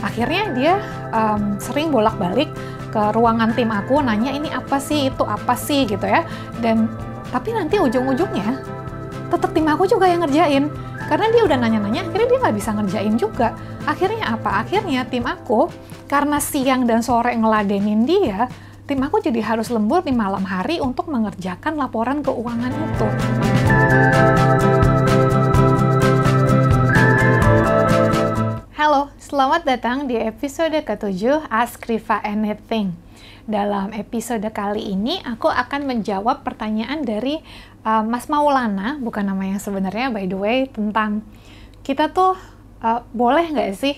Akhirnya dia sering bolak-balik ke ruangan tim aku, nanya ini apa sih, itu apa sih gitu ya. Tapi nanti ujung-ujungnya tetap tim aku juga yang ngerjain. Karena dia udah nanya-nanya, akhirnya dia nggak bisa ngerjain juga. Akhirnya apa? Akhirnya tim aku, karena siang dan sore ngeladenin dia, tim aku jadi harus lembur di malam hari untuk mengerjakan laporan keuangan itu. Halo, selamat datang di episode ke-7 Ask Riva Anything. Dalam episode kali ini, aku akan menjawab pertanyaan dari Mas Maulana, bukan nama yang sebenarnya by the way, tentang kita tuh boleh nggak sih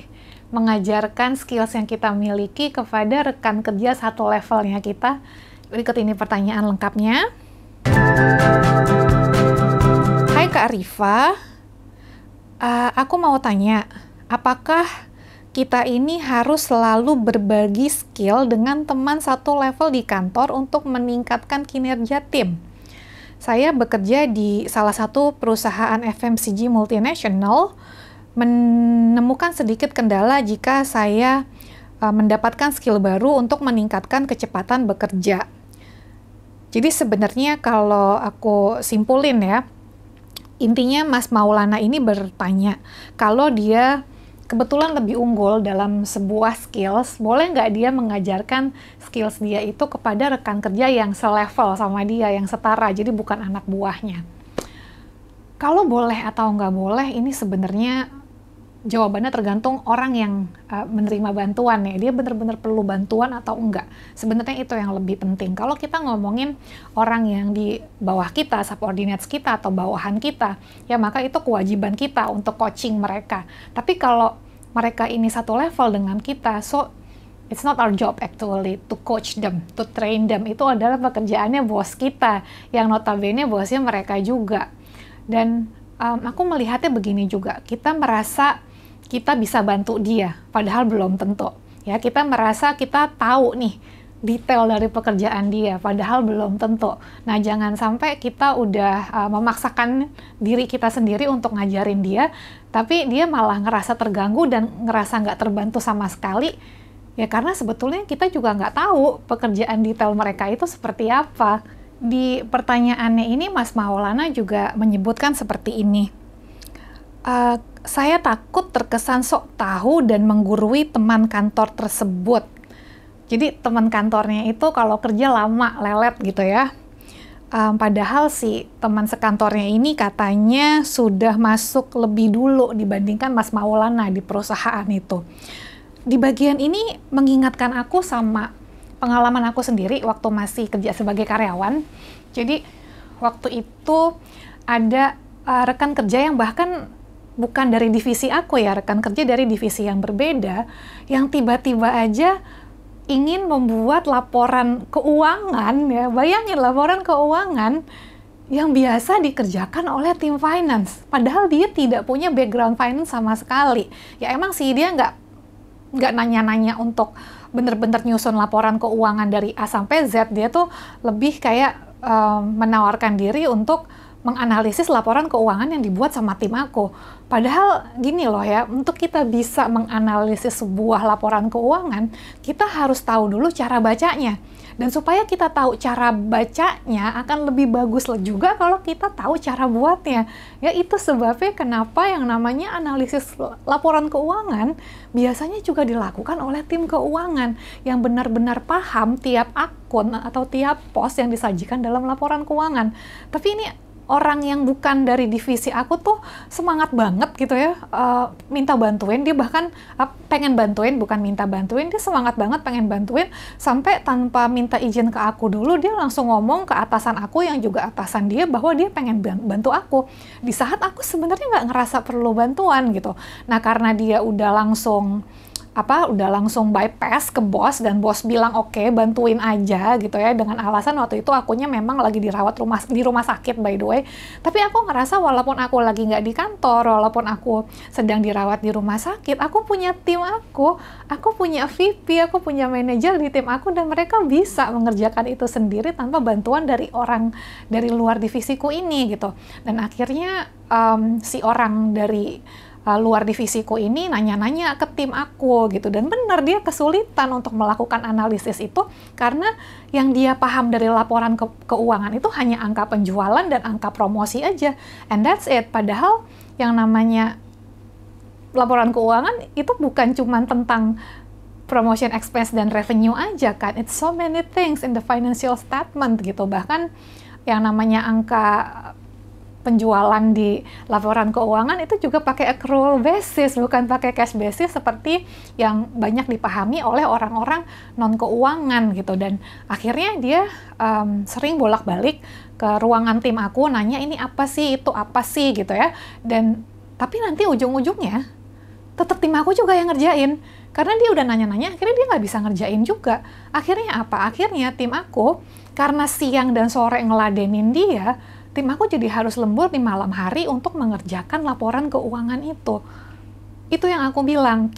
mengajarkan skills yang kita miliki kepada rekan kerja satu levelnya kita. Berikut ini pertanyaan lengkapnya. Hai Kak Riva, aku mau tanya, apakah kita ini harus selalu berbagi skill dengan teman satu level di kantor untuk meningkatkan kinerja tim? Saya bekerja di salah satu perusahaan FMCG multinasional, menemukan sedikit kendala jika saya mendapatkan skill baru untuk meningkatkan kecepatan bekerja. Jadi sebenarnya kalau aku simpulin ya, intinya Mas Maulana ini bertanya, kalau dia kebetulan lebih unggul dalam sebuah skills, boleh nggak dia mengajarkan skills dia itu kepada rekan kerja yang selevel sama dia, yang setara, jadi bukan anak buahnya. Kalau boleh atau nggak boleh, ini sebenarnya jawabannya tergantung orang yang menerima bantuan ya, dia benar-benar perlu bantuan atau enggak. Sebenarnya itu yang lebih penting. Kalau kita ngomongin orang yang di bawah kita, subordinates kita atau bawahan kita, ya maka itu kewajiban kita untuk coaching mereka. Tapi kalau mereka ini satu level dengan kita, so it's not our job actually to coach them, to train them. Itu adalah pekerjaannya bos kita, yang notabene bosnya mereka juga. Dan aku melihatnya begini juga, kita merasa kita bisa bantu dia, padahal belum tentu. Ya, kita merasa kita tahu nih detail dari pekerjaan dia, padahal belum tentu. Nah, jangan sampai kita udah memaksakan diri kita sendiri untuk ngajarin dia, tapi dia malah ngerasa terganggu dan ngerasa nggak terbantu sama sekali. Ya, karena sebetulnya kita juga nggak tahu pekerjaan detail mereka itu seperti apa. Di pertanyaannya ini, Mas Maulana juga menyebutkan seperti ini. Saya takut terkesan sok tahu dan menggurui teman kantor tersebut. Jadi teman kantornya itu kalau kerja lama, lelet gitu ya. Padahal si teman sekantornya ini katanya sudah masuk lebih dulu dibandingkan Mas Maulana di perusahaan itu. Di bagian ini mengingatkan aku sama pengalaman aku sendiri waktu masih kerja sebagai karyawan. Jadi waktu itu ada rekan kerja yang bahkan bukan dari divisi aku ya, rekan kerja dari divisi yang berbeda, yang tiba-tiba aja ingin membuat laporan keuangan, ya bayangin laporan keuangan yang biasa dikerjakan oleh tim finance, padahal dia tidak punya background finance sama sekali. Ya emang sih dia nggak nanya-nanya untuk bener-bener nyusun laporan keuangan dari A sampai Z, dia tuh lebih kayak menawarkan diri untuk menganalisis laporan keuangan yang dibuat sama tim aku. Padahal gini loh ya, untuk kita bisa menganalisis sebuah laporan keuangan, kita harus tahu dulu cara bacanya. Dan supaya kita tahu cara bacanya, akan lebih bagus juga kalau kita tahu cara buatnya. Ya itu sebabnya kenapa yang namanya analisis laporan keuangan biasanya juga dilakukan oleh tim keuangan yang benar-benar paham tiap akun atau tiap pos yang disajikan dalam laporan keuangan. Tapi ini orang yang bukan dari divisi aku tuh semangat banget gitu ya, minta bantuin, dia bahkan pengen bantuin, bukan minta bantuin, dia semangat banget pengen bantuin, sampai tanpa minta izin ke aku dulu, dia langsung ngomong ke atasan aku yang juga atasan dia bahwa dia pengen bantu aku, di saat aku sebenarnya nggak ngerasa perlu bantuan gitu. Nah karena dia udah langsung bypass ke bos, dan bos bilang oke, bantuin aja gitu ya, dengan alasan waktu itu akunya memang lagi dirawat di rumah sakit by the way. Tapi aku ngerasa walaupun aku lagi nggak di kantor, walaupun aku sedang dirawat di rumah sakit, aku punya tim aku punya VP, aku punya manajer di tim aku, dan mereka bisa mengerjakan itu sendiri tanpa bantuan dari orang dari luar divisiku ini gitu. Dan akhirnya si orang dari luar divisiku ini nanya-nanya ke tim aku gitu, dan benar dia kesulitan untuk melakukan analisis itu karena yang dia paham dari laporan keuangan itu hanya angka penjualan dan angka promosi aja, and that's it. Padahal yang namanya laporan keuangan itu bukan cuma tentang promotion expense dan revenue aja kan, it's so many things in the financial statement gitu. Bahkan yang namanya angka penjualan di laporan keuangan itu juga pakai accrual basis, bukan pakai cash basis seperti yang banyak dipahami oleh orang-orang non keuangan gitu. Dan akhirnya dia sering bolak-balik ke ruangan tim aku nanya ini apa sih, itu apa sih gitu ya. Dan tapi nanti ujung-ujungnya tetap tim aku juga yang ngerjain, karena dia udah nanya-nanya, akhirnya dia nggak bisa ngerjain juga. Akhirnya apa? Akhirnya tim aku, karena siang dan sore ngeladenin dia, tim aku jadi harus lembur di malam hari untuk mengerjakan laporan keuangan itu. Itu yang aku bilang,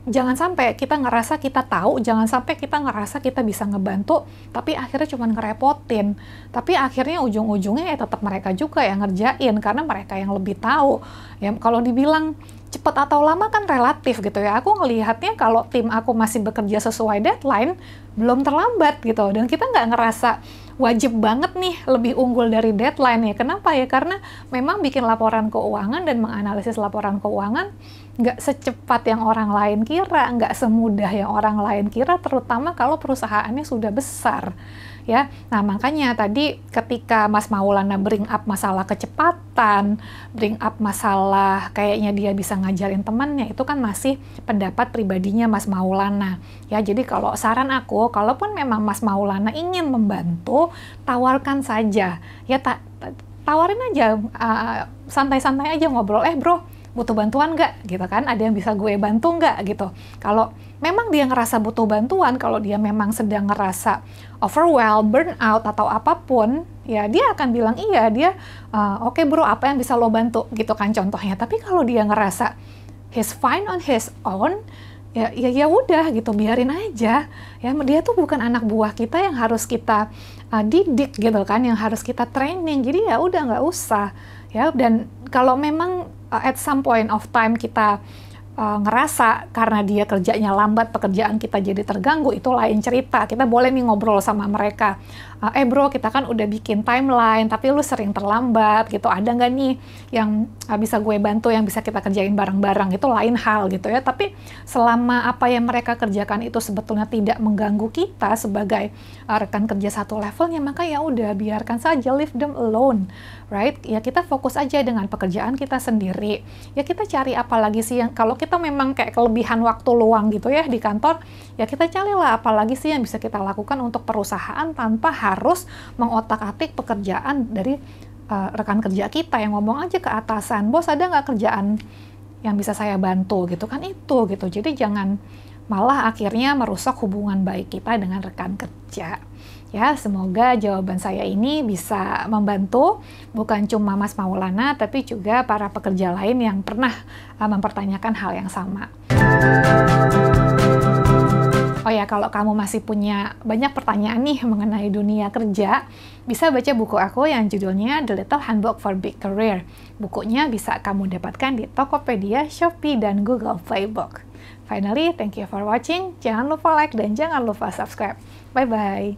jangan sampai kita ngerasa kita tahu, jangan sampai kita ngerasa kita bisa ngebantu, tapi akhirnya cuma ngerepotin. Tapi akhirnya ujung-ujungnya ya tetap mereka juga yang ngerjain, karena mereka yang lebih tahu. Ya, kalau dibilang cepat atau lama kan relatif gitu ya. Aku ngelihatnya kalau tim aku masih bekerja sesuai deadline, belum terlambat gitu. Dan kita nggak ngerasa wajib banget nih lebih unggul dari deadline ya. Kenapa ya? Karena memang bikin laporan keuangan dan menganalisis laporan keuangan nggak secepat yang orang lain kira, nggak semudah yang orang lain kira, terutama kalau perusahaannya sudah besar. Ya, nah makanya tadi ketika Mas Maulana bring up masalah kecepatan, bring up masalah kayaknya dia bisa ngajarin temannya, itu kan masih pendapat pribadinya Mas Maulana. Ya, jadi kalau saran aku, kalaupun memang Mas Maulana ingin membantu, tawarkan saja. Ya, tawarin aja, santai-santai aja ngobrol, bro, butuh bantuan nggak gitu kan, ada yang bisa gue bantu nggak gitu. Kalau memang dia ngerasa butuh bantuan, kalau dia memang sedang ngerasa overwhelmed, burnout atau apapun, ya dia akan bilang iya, dia oke bro, apa yang bisa lo bantu gitu kan contohnya. Tapi kalau dia ngerasa he's fine on his own, ya udah gitu, biarin aja. Ya, dia tuh bukan anak buah kita yang harus kita didik gitu kan, yang harus kita training. Jadi ya udah, nggak usah ya. Dan kalau memang at some point of time kita ngerasa karena dia kerjanya lambat, pekerjaan kita jadi terganggu, itu lain cerita. Kita boleh nih ngobrol sama mereka. Bro, kita kan udah bikin timeline, tapi lu sering terlambat gitu. Ada nggak nih yang bisa gue bantu, yang bisa kita kerjain bareng-bareng? Itu lain hal gitu ya. Tapi selama apa yang mereka kerjakan itu sebetulnya tidak mengganggu kita sebagai rekan kerja satu levelnya, maka ya udah, biarkan saja, leave them alone, right? Ya kita fokus aja dengan pekerjaan kita sendiri. Ya kita cari apa lagi sih yang, kalau kita memang kayak kelebihan waktu luang gitu ya di kantor, ya kita carilah apa lagi sih yang bisa kita lakukan untuk perusahaan tanpa harus mengotak-atik pekerjaan dari rekan kerja kita, yang ngomong aja ke atasan, bos ada nggak kerjaan yang bisa saya bantu gitu kan, itu gitu. Jadi jangan malah akhirnya merusak hubungan baik kita dengan rekan kerja. Ya, semoga jawaban saya ini bisa membantu bukan cuma Mas Maulana, tapi juga para pekerja lain yang pernah mempertanyakan hal yang sama. Oh ya, kalau kamu masih punya banyak pertanyaan nih mengenai dunia kerja, bisa baca buku aku yang judulnya The Little Handbook for Big Career. Bukunya bisa kamu dapatkan di Tokopedia, Shopee, dan Google Playbook. Finally, thank you for watching. Jangan lupa like dan jangan lupa subscribe. Bye-bye.